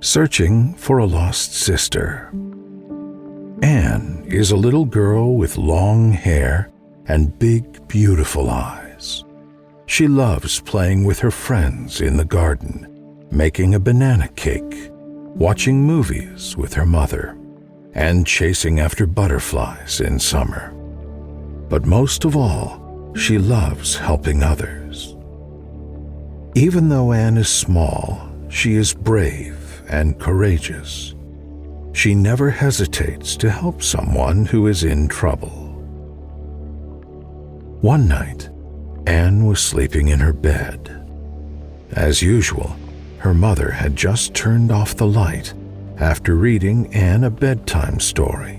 searching for a lost sister. Anne is a little girl with long hair and big, beautiful eyes. She loves playing with her friends in the garden, making a banana cake, watching movies with her mother, and chasing after butterflies in summer. But most of all, she loves helping others. Even though Anne is small, she is brave and courageous. She never hesitates to help someone who is in trouble. One night, Anne was sleeping in her bed. As usual, her mother had just turned off the light after reading Anne a bedtime story.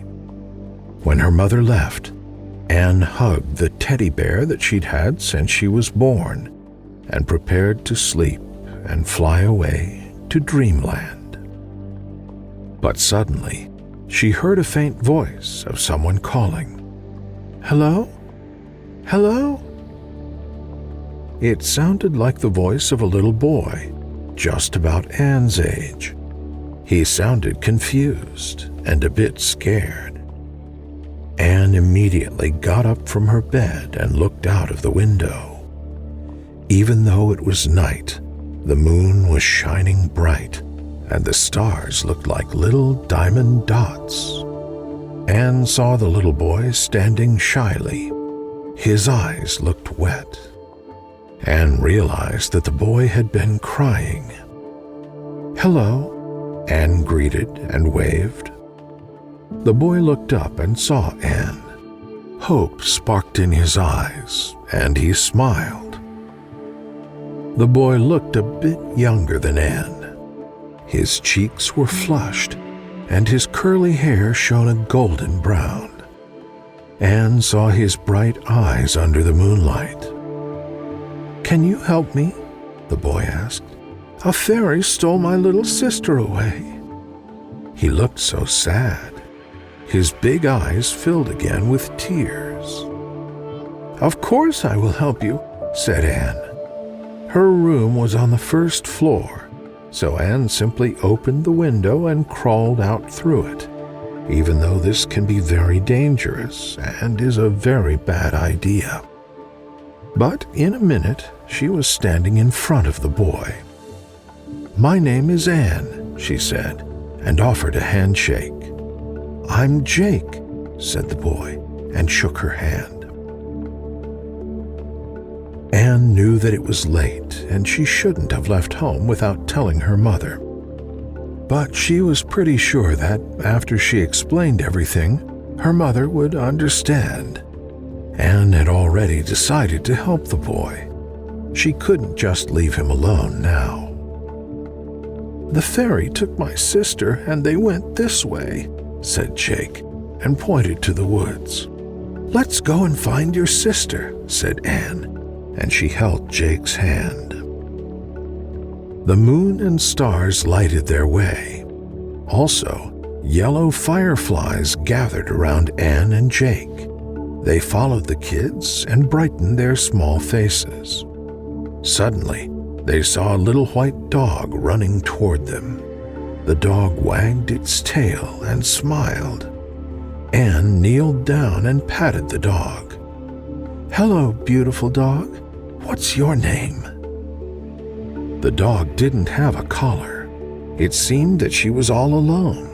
When her mother left, Anne hugged the teddy bear that she'd had since she was born and prepared to sleep and fly away to dreamland. But suddenly, she heard a faint voice of someone calling, "Hello? Hello?" It sounded like the voice of a little boy, just about Anne's age. He sounded confused and a bit scared. Anne immediately got up from her bed and looked out of the window. Even though it was night, the moon was shining bright, and the stars looked like little diamond dots. Anne saw the little boy standing shyly. His eyes looked wet. Anne realized that the boy had been crying. "Hello," Anne greeted and waved. The boy looked up and saw Anne. Hope sparked in his eyes, and he smiled. The boy looked a bit younger than Anne. His cheeks were flushed, and his curly hair shone a golden brown. Anne saw his bright eyes under the moonlight. "Can you help me?" the boy asked. "A fairy stole my little sister away." He looked so sad. His big eyes filled again with tears. "Of course I will help you," said Anne. Her room was on the first floor, so Anne simply opened the window and crawled out through it, even though this can be very dangerous and is a very bad idea. But in a minute, she was standing in front of the boy. "My name is Anne," she said, and offered a handshake. "I'm Jake," said the boy, and shook her hand. Anne knew that it was late, and she shouldn't have left home without telling her mother. But she was pretty sure that, after she explained everything, her mother would understand. Anne had already decided to help the boy. She couldn't just leave him alone now. "The fairy took my sister and they went this way," said Jake, and pointed to the woods. "Let's go and find your sister," said Anne, and she held Jake's hand. The moon and stars lighted their way. Also, yellow fireflies gathered around Anne and Jake. They followed the kids and brightened their small faces. Suddenly, they saw a little white dog running toward them. The dog wagged its tail and smiled. Anne kneeled down and patted the dog. "Hello, beautiful dog. What's your name?" The dog didn't have a collar. It seemed that she was all alone.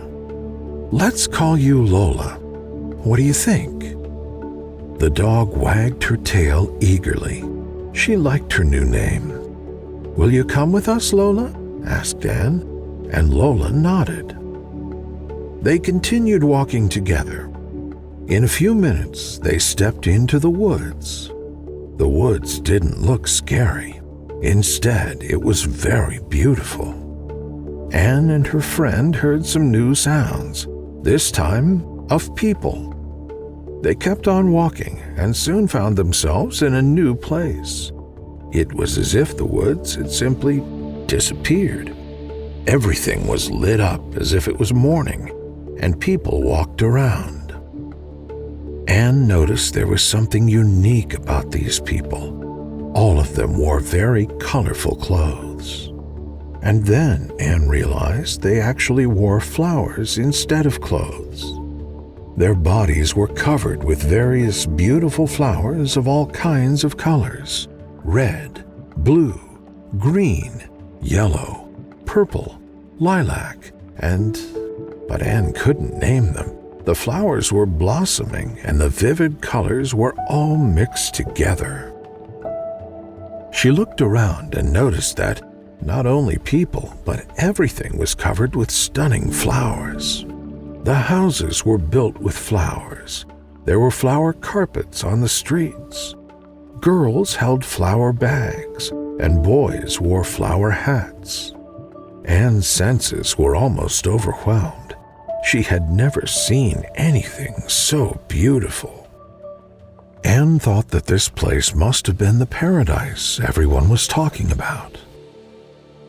"Let's call you Lola. What do you think?" The dog wagged her tail eagerly. She liked her new name. "Will you come with us, Lola?" asked Anne, and Lola nodded. They continued walking together. In a few minutes, they stepped into the woods. The woods didn't look scary. Instead, it was very beautiful. Anne and her friend heard some new sounds, this time of people. They kept on walking and soon found themselves in a new place. It was as if the woods had simply disappeared. Everything was lit up as if it was morning, and people walked around. Anne noticed there was something unique about these people. All of them wore very colorful clothes. And then Anne realized they actually wore flowers instead of clothes. Their bodies were covered with various beautiful flowers of all kinds of colors: red, blue, green, yellow, purple, lilac, but Anne couldn't name them. The flowers were blossoming and the vivid colors were all mixed together. She looked around and noticed that not only people, but everything was covered with stunning flowers. The houses were built with flowers. There were flower carpets on the streets. Girls held flower bags, and boys wore flower hats. Anne's senses were almost overwhelmed. She had never seen anything so beautiful. Anne thought that this place must have been the paradise everyone was talking about.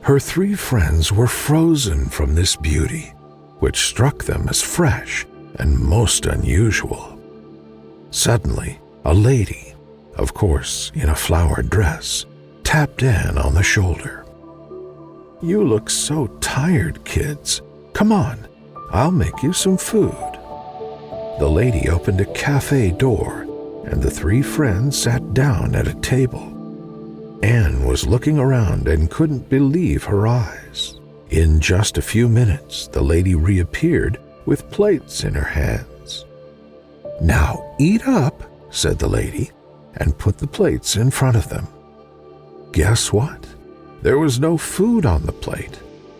Her 3 friends were frozen from this beauty, which struck them as fresh and most unusual. Suddenly, a lady, of course in a flowered dress, tapped Anne on the shoulder. "You look so tired, kids. Come on, I'll make you some food." The lady opened a cafe door, and the 3 friends sat down at a table. Anne was looking around and couldn't believe her eyes. In just a few minutes, the lady reappeared with plates in her hands. "Now eat up," said the lady, and put the plates in front of them. Guess what? There was no food on the plate.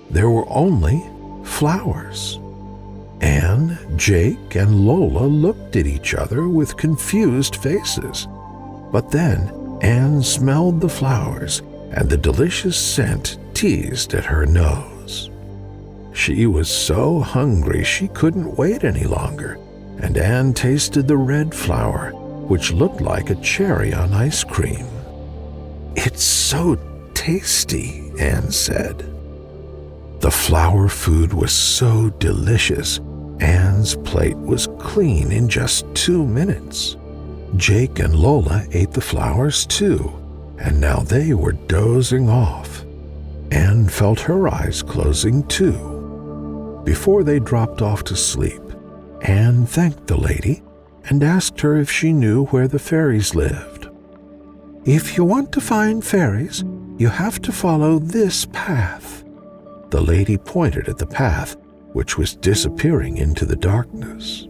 There were only flowers. Anne, Jake, and Lola looked at each other with confused faces. But then Anne smelled the flowers, and the delicious scent teased at her nose. She was so hungry she couldn't wait any longer, and Anne tasted the red flower, which looked like a cherry on ice cream. "It's so tasty," Anne said. The flower food was so delicious, Anne's plate was clean in just 2 minutes. Jake and Lola ate the flowers too, and now they were dozing off. Anne felt her eyes closing too. Before they dropped off to sleep, Anne thanked the lady and asked her if she knew where the fairies lived. "If you want to find fairies, you have to follow this path." The lady pointed at the path, which was disappearing into the darkness.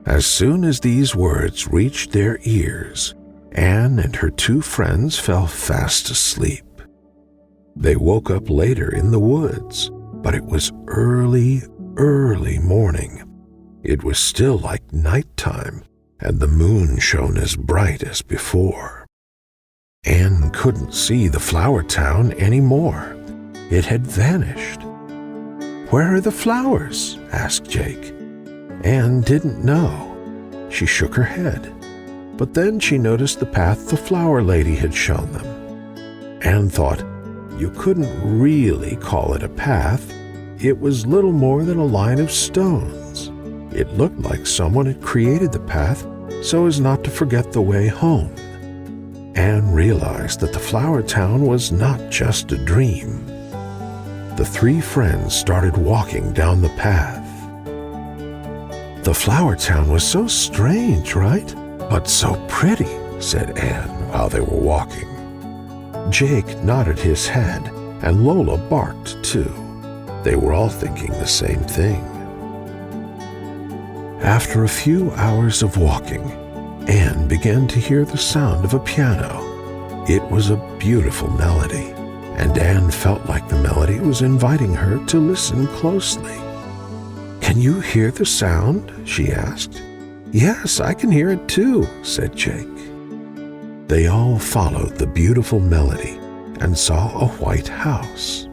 As soon as these words reached their ears, Anne and her 2 friends fell fast asleep. They woke up later in the woods, but it was early morning. It was still like nighttime, and the moon shone as bright as before. Anne couldn't see the flower town anymore. It had vanished. "Where are the flowers?" asked Jake. Anne didn't know. She shook her head, but then she noticed the path the flower lady had shown them. Anne thought, you couldn't really call it a path. It was little more than a line of stones. It looked like someone had created the path so as not to forget the way home. Anne realized that the flower town was not just a dream. The 3 friends started walking down the path. "The flower town was so strange, right? But so pretty," said Anne while they were walking. Jake nodded his head, and Lola barked too. They were all thinking the same thing. After a few hours of walking, Anne began to hear the sound of a piano. It was a beautiful melody, and Anne felt like the melody was inviting her to listen closely. "Can you hear the sound?" she asked. "Yes, I can hear it too," said Jake. They all followed the beautiful melody and saw a white house.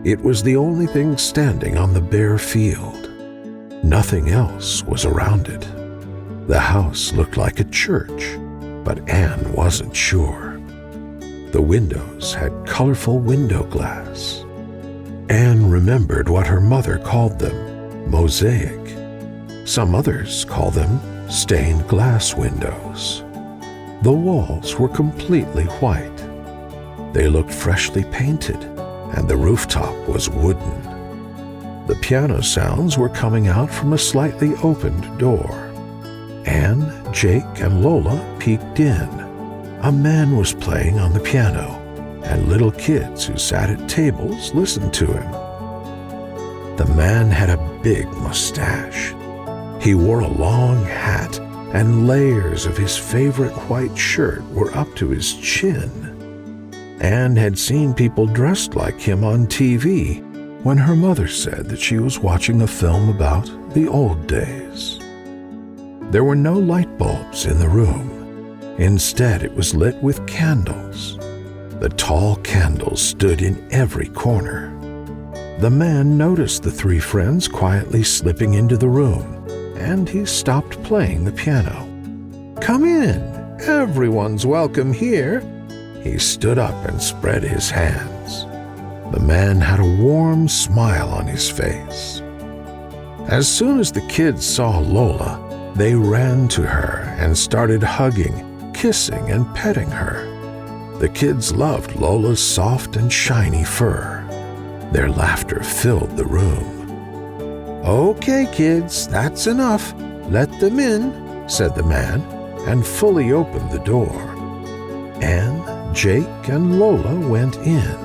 It was the only thing standing on the bare field. Nothing else was around it. The house looked like a church, but Anne wasn't sure. The windows had colorful window glass. Anne remembered what her mother called them, mosaic. Some others call them stained glass windows. The walls were completely white. They looked freshly painted, and the rooftop was wooden. The piano sounds were coming out from a slightly opened door. Anne, Jake, and Lola peeked in. A man was playing on the piano, and little kids who sat at tables listened to him. The man had a big mustache. He wore a long hat, and layers of his favorite white shirt were up to his chin. Anne had seen people dressed like him on TV when her mother said that she was watching a film about the old days. There were no light bulbs in the room. Instead, it was lit with candles. The tall candles stood in every corner. The man noticed the three friends quietly slipping into the room, and he stopped playing the piano. "Come in, everyone's welcome here." He stood up and spread his hands. The man had a warm smile on his face. As soon as the kids saw Lola, they ran to her and started hugging, kissing, and petting her. The kids loved Lola's soft and shiny fur. Their laughter filled the room. "Okay, kids, that's enough. Let them in," said the man, and fully opened the door. Anne, Jake, and Lola went in.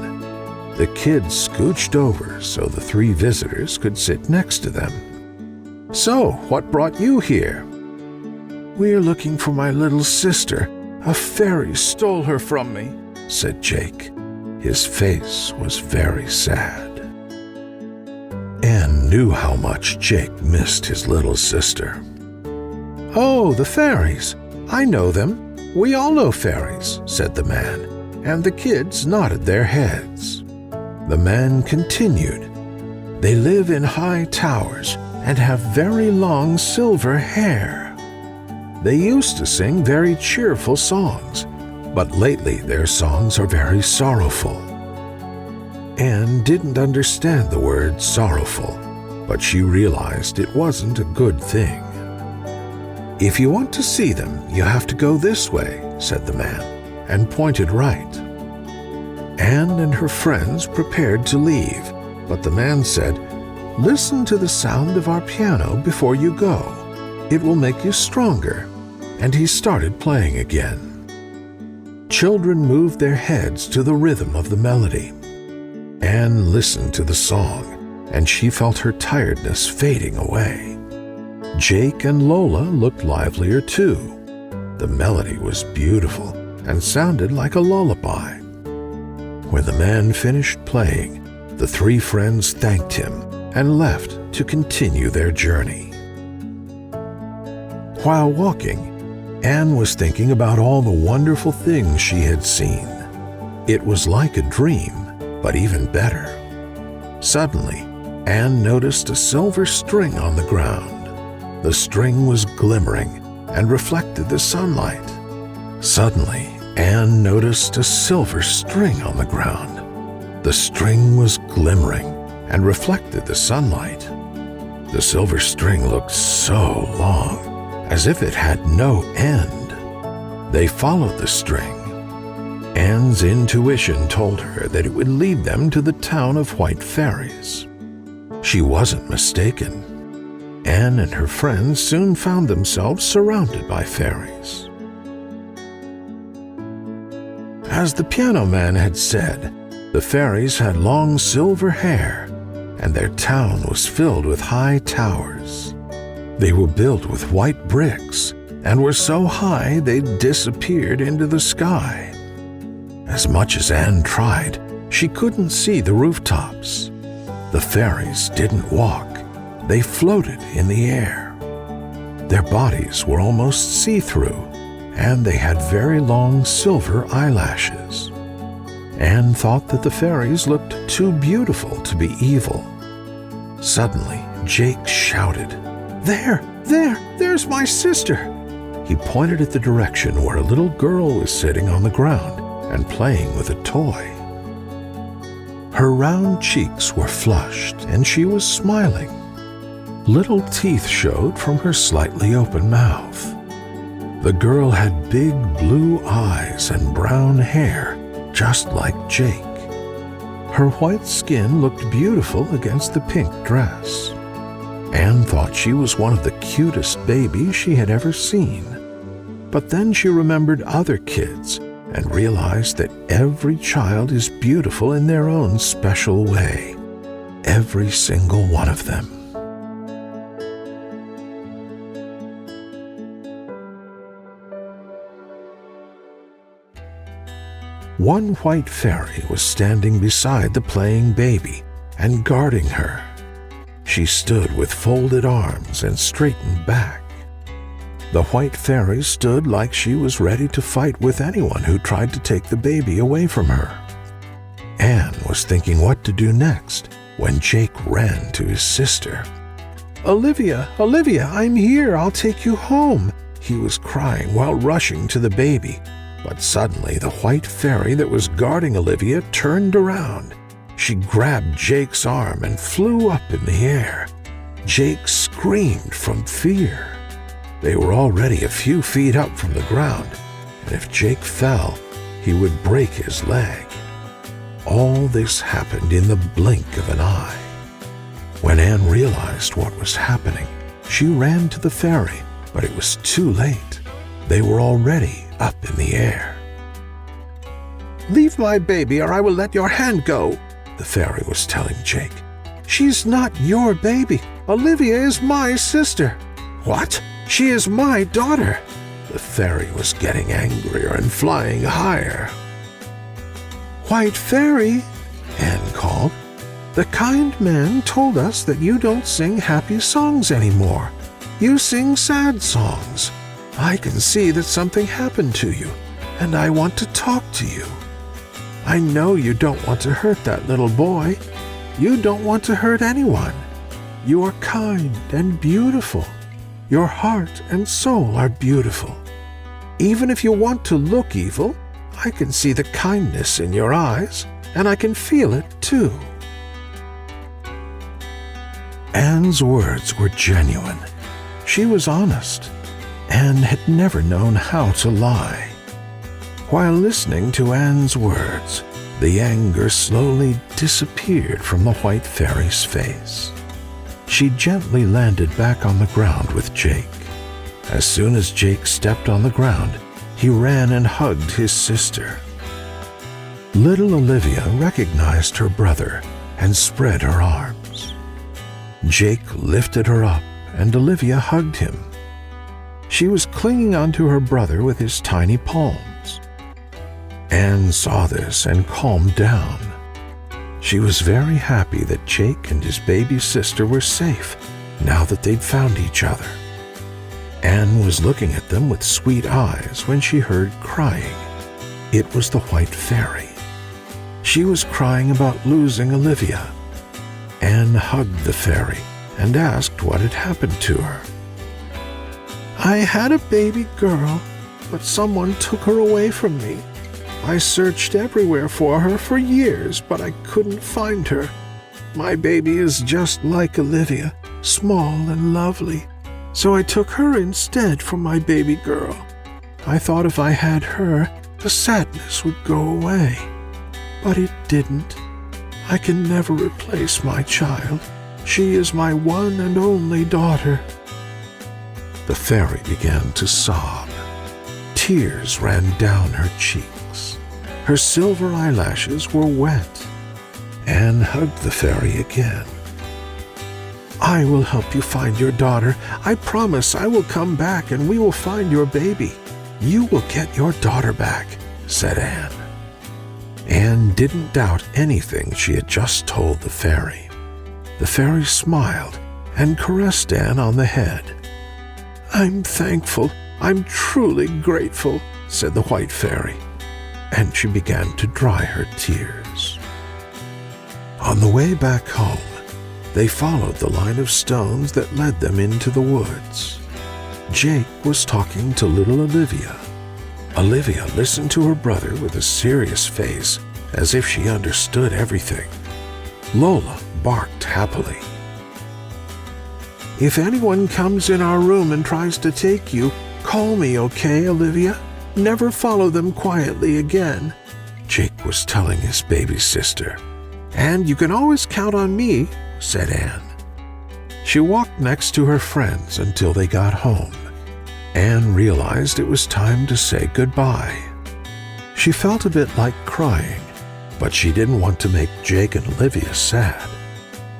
The kids scooched over so the three visitors could sit next to them. "So, what brought you here?" "We're looking for my little sister. A fairy stole her from me," said Jake. His face was very sad. Anne knew how much Jake missed his little sister. "Oh, the fairies. I know them. We all know fairies," said the man, and the kids nodded their heads. The man continued, "They live in high towers and have very long silver hair. They used to sing very cheerful songs, but lately their songs are very sorrowful." Anne didn't understand the word sorrowful, but she realized it wasn't a good thing. "If you want to see them, you have to go this way," said the man, and pointed right. Anne and her friends prepared to leave, but the man said, "Listen to the sound of our piano before you go. It will make you stronger," and he started playing again. Children moved their heads to the rhythm of the melody. Anne listened to the song, and she felt her tiredness fading away. Jake and Lola looked livelier too. The melody was beautiful and sounded like a lullaby. When the man finished playing, the three friends thanked him and left to continue their journey. While walking, Anne was thinking about all the wonderful things she had seen. It was like a dream, but even better. Suddenly, Anne noticed a silver string on the ground. The string was glimmering and reflected the sunlight. Suddenly, Anne noticed a silver string on the ground. The string was glimmering and reflected the sunlight. The silver string looked so long, as if it had no end. They followed the string. Anne's intuition told her that it would lead them to the town of white fairies. She wasn't mistaken. Anne and her friends soon found themselves surrounded by fairies. As the piano man had said, the fairies had long silver hair, and their town was filled with high towers. They were built with white bricks and were so high they disappeared into the sky. As much as Anne tried, she couldn't see the rooftops. The fairies didn't walk. They floated in the air. Their bodies were almost see-through, and they had very long silver eyelashes. Anne thought that the fairies looked too beautiful to be evil. Suddenly, Jake shouted, There's my sister!" He pointed at the direction where a little girl was sitting on the ground and playing with a toy. Her round cheeks were flushed, and she was smiling. Little teeth showed from her slightly open mouth. The girl had big blue eyes and brown hair, just like Jake. Her white skin looked beautiful against the pink dress. Anne thought she was one of the cutest babies she had ever seen. But then she remembered other kids and realized that every child is beautiful in their own special way. Every single one of them. One white fairy was standing beside the playing baby and guarding her. She stood with folded arms and straightened back. The white fairy stood like she was ready to fight with anyone who tried to take the baby away from her. Anne was thinking what to do next when Jake ran to his sister. "Olivia, Olivia, I'm here, I'll take you home," he was crying while rushing to the baby. But suddenly the white fairy that was guarding Olivia turned around. She grabbed Jake's arm and flew up in the air. Jake screamed from fear. They were already a few feet up from the ground, and if Jake fell, he would break his leg. All this happened in the blink of an eye. When Anne realized what was happening, she ran to the fairy, but it was too late. They were already up in the air. "Leave my baby or I will let your hand go," the fairy was telling Jake. "She's not your baby. Olivia is my sister." "What? She is my daughter." The fairy was getting angrier and flying higher. "White fairy," Anne called, "the kind man told us that you don't sing happy songs anymore. You sing sad songs. I can see that something happened to you, and I want to talk to you. I know you don't want to hurt that little boy. You don't want to hurt anyone. You are kind and beautiful. Your heart and soul are beautiful. Even if you want to look evil, I can see the kindness in your eyes, and I can feel it too." Anne's words were genuine. She was honest. Anne had never known how to lie. While listening to Anne's words, the anger slowly disappeared from the white fairy's face. She gently landed back on the ground with Jake. As soon as Jake stepped on the ground, he ran and hugged his sister. Little Olivia recognized her brother and spread her arms. Jake lifted her up and Olivia hugged him. She was clinging onto her brother with his tiny palms. Anne saw this and calmed down. She was very happy that Jake and his baby sister were safe now that they'd found each other. Anne was looking at them with sweet eyes when she heard crying. It was the white fairy. She was crying about losing Olivia. Anne hugged the fairy and asked what had happened to her. "I had a baby girl, but someone took her away from me. I searched everywhere for her for years, but I couldn't find her. My baby is just like Olivia, small and lovely, so I took her instead for my baby girl. I thought if I had her, the sadness would go away. But it didn't. I can never replace my child. She is my one and only daughter." The fairy began to sob. Tears ran down her cheeks. Her silver eyelashes were wet. Anne hugged the fairy again. "I will help you find your daughter. I promise I will come back and we will find your baby. You will get your daughter back," said Anne. Anne didn't doubt anything she had just told the fairy. The fairy smiled and caressed Anne on the head. "I'm thankful. I'm truly grateful," said the white fairy, and she began to dry her tears. On the way back home, they followed the line of stones that led them into the woods. Jake was talking to little Olivia. Olivia listened to her brother with a serious face, as if she understood everything. Lola barked happily. "If anyone comes in our room and tries to take you, call me, okay, Olivia? Never follow them quietly again," Jake was telling his baby sister. "And you can always count on me," said Anne. She walked next to her friends until they got home. Anne realized it was time to say goodbye. She felt a bit like crying, but she didn't want to make Jake and Olivia sad.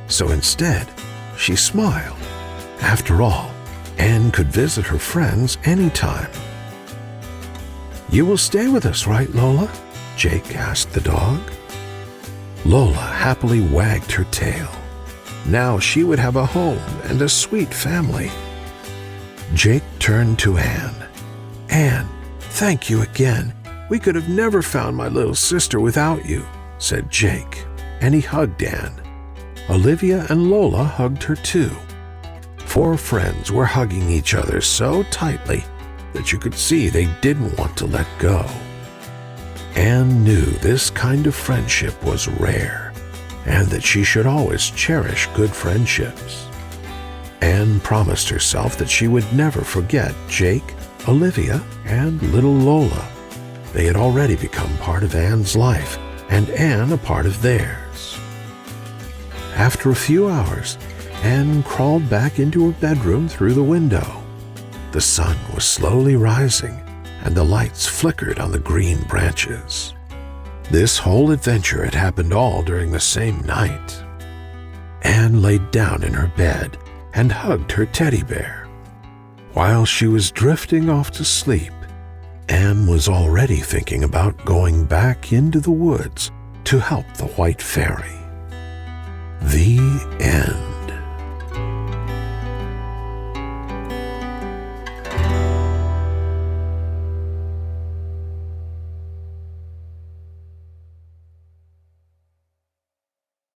So instead, she smiled. After all, Anne could visit her friends anytime. "You will stay with us, right, Lola?" Jake asked the dog. Lola happily wagged her tail. Now she would have a home and a sweet family. Jake turned to Anne. "Anne, thank you again. We could have never found my little sister without you," said Jake, and he hugged Anne. Olivia and Lola hugged her too. 4 friends were hugging each other so tightly that you could see they didn't want to let go. Anne knew this kind of friendship was rare, and that she should always cherish good friendships. Anne promised herself that she would never forget Jake, Olivia, and little Lola. They had already become part of Anne's life, and Anne a part of theirs. After a few hours, Anne crawled back into her bedroom through the window. The sun was slowly rising, and the lights flickered on the green branches. This whole adventure had happened all during the same night. Anne laid down in her bed and hugged her teddy bear. While she was drifting off to sleep, Anne was already thinking about going back into the woods to help the White Fairy. The end.